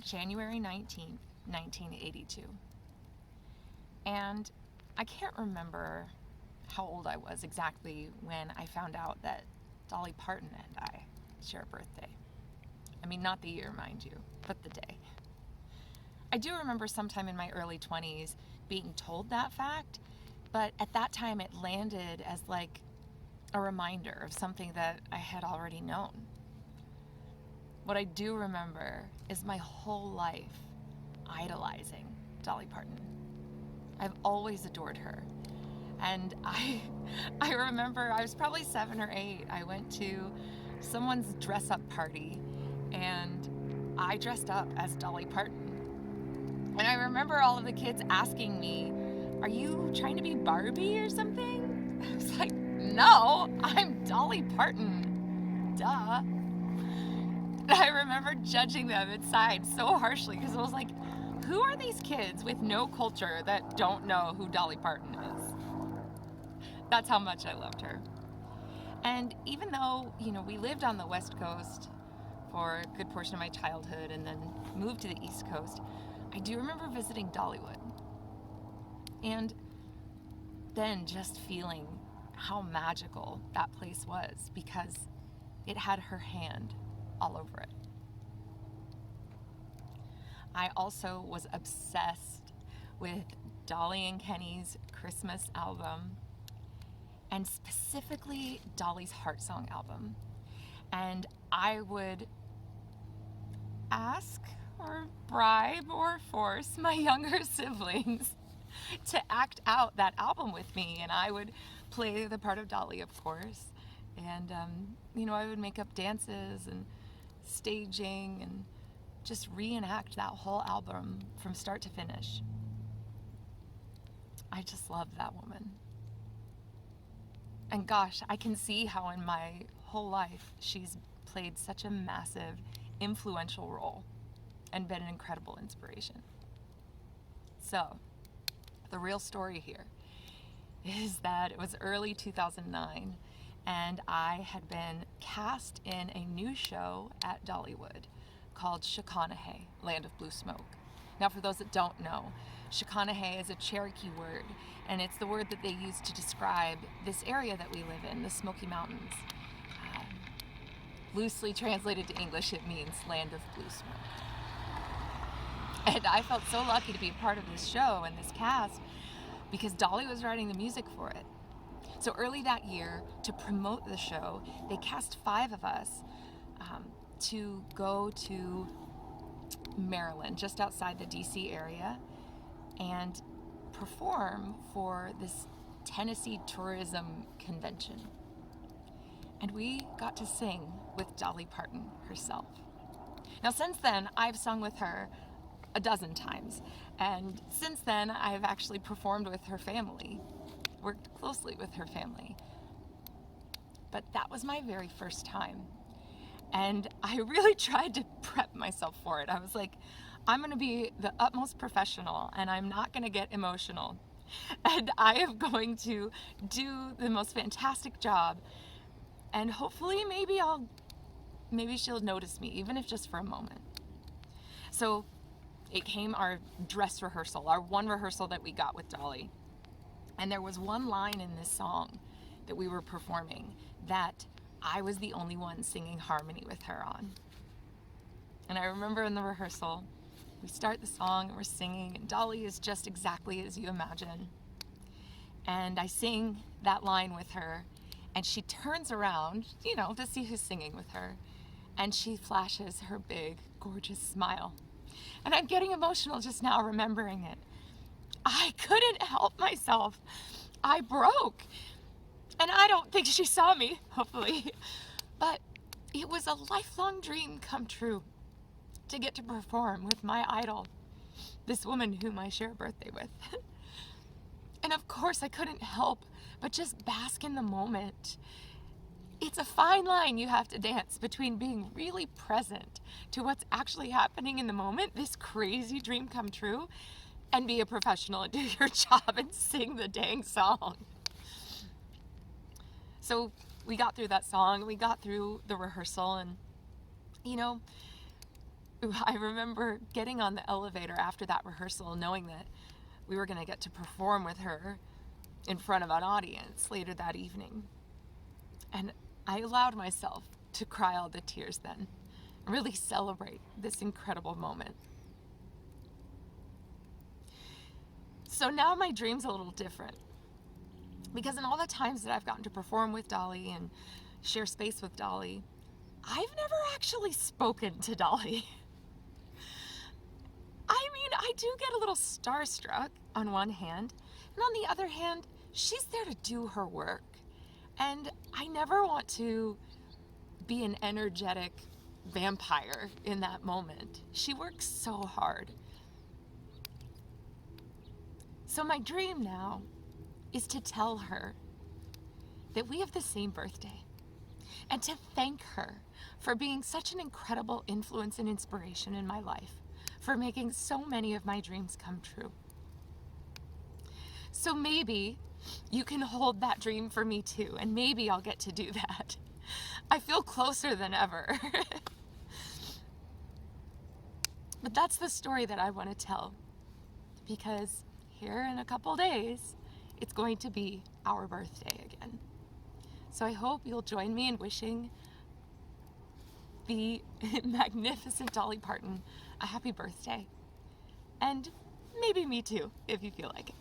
January 19th, 1982. And I can't remember how old I was exactly when I found out that Dolly Parton and I share a birthday. I mean, not the year, mind you, but the day. I do remember sometime in my early 20s being told that fact, but at that time it landed as like a reminder of something that I had already known. What I do remember is my whole life idolizing Dolly Parton. I've always adored her. And I remember I was probably 7 or 8. I went to someone's dress-up party and I dressed up as Dolly Parton. And I remember all of the kids asking me, "Are you trying to be Barbie or something?" I was like, "No, I'm Dolly Parton. Duh." And I remember judging them inside so harshly because I was like, who are these kids with no culture that don't know who Dolly Parton is? That's how much I loved her. And even though, we lived on the West Coast for a good portion of my childhood and then moved to the East Coast, I do remember visiting Dollywood. And then just feeling how magical that place was because it had her hand all over it. I also was obsessed with Dolly and Kenny's Christmas album, and specifically Dolly's Heart Song album. And I would ask or bribe or force my younger siblings to act out that album with me, and I would play the part of Dolly, of course, and I would make up dances and staging and just reenact that whole album from start to finish. I just love that woman. And gosh, I can see how in my whole life she's played such a massive, influential role and been an incredible inspiration. So, the real story here is that it was early 2009 and I had been cast in a new show at Dollywood called Shakanahay, Land of Blue Smoke. Now, for those that don't know, Shakanahay is a Cherokee word, and it's the word that they use to describe this area that we live in, the Smoky Mountains. Loosely translated to English, it means Land of Blue Smoke. And I felt so lucky to be a part of this show and this cast because Dolly was writing the music for it. So early that year, to promote the show, they cast 5 of us to go to Maryland, just outside the DC area, and perform for this Tennessee tourism convention. And we got to sing with Dolly Parton herself. Now, since then, I've sung with her a dozen times, and since then, I've actually performed with her family, worked closely with her family. But that was my very first time. And I really tried to prep myself for it. I was like, I'm going to be the utmost professional and I'm not going to get emotional. And I am going to do the most fantastic job. And hopefully maybe she'll notice me, even if just for a moment. So it came our dress rehearsal, our one rehearsal that we got with Dolly. And there was one line in this song that we were performing that I was the only one singing harmony with her on. And I remember in the rehearsal, we start the song and we're singing, and Dolly is just exactly as you imagine. And I sing that line with her, and she turns around, to see who's singing with her, and she flashes her big, gorgeous smile. And I'm getting emotional just now remembering it. I couldn't help myself. I broke. And I don't think she saw me, hopefully, but it was a lifelong dream come true to get to perform with my idol, this woman whom I share a birthday with. And of course I couldn't help but just bask in the moment. It's a fine line you have to dance between being really present to what's actually happening in the moment, this crazy dream come true, and be a professional and do your job and sing the dang song. So we got through that song, we got through the rehearsal, and I remember getting on the elevator after that rehearsal, knowing that we were going to get to perform with her in front of an audience later that evening. And I allowed myself to cry all the tears then, and really celebrate this incredible moment. So now my dream's a little different, because in all the times that I've gotten to perform with Dolly and share space with Dolly, I've never actually spoken to Dolly. I mean, I do get a little starstruck on one hand, and on the other hand, she's there to do her work. And I never want to be an energetic vampire in that moment. She works so hard. So my dream now is to tell her that we have the same birthday, and to thank her for being such an incredible influence and inspiration in my life, for making so many of my dreams come true. So maybe you can hold that dream for me too, and maybe I'll get to do that. I feel closer than ever. But that's the story that I want to tell, because here in a couple days, it's going to be our birthday again. So I hope you'll join me in wishing the magnificent Dolly Parton a happy birthday. And maybe me too, if you feel like it.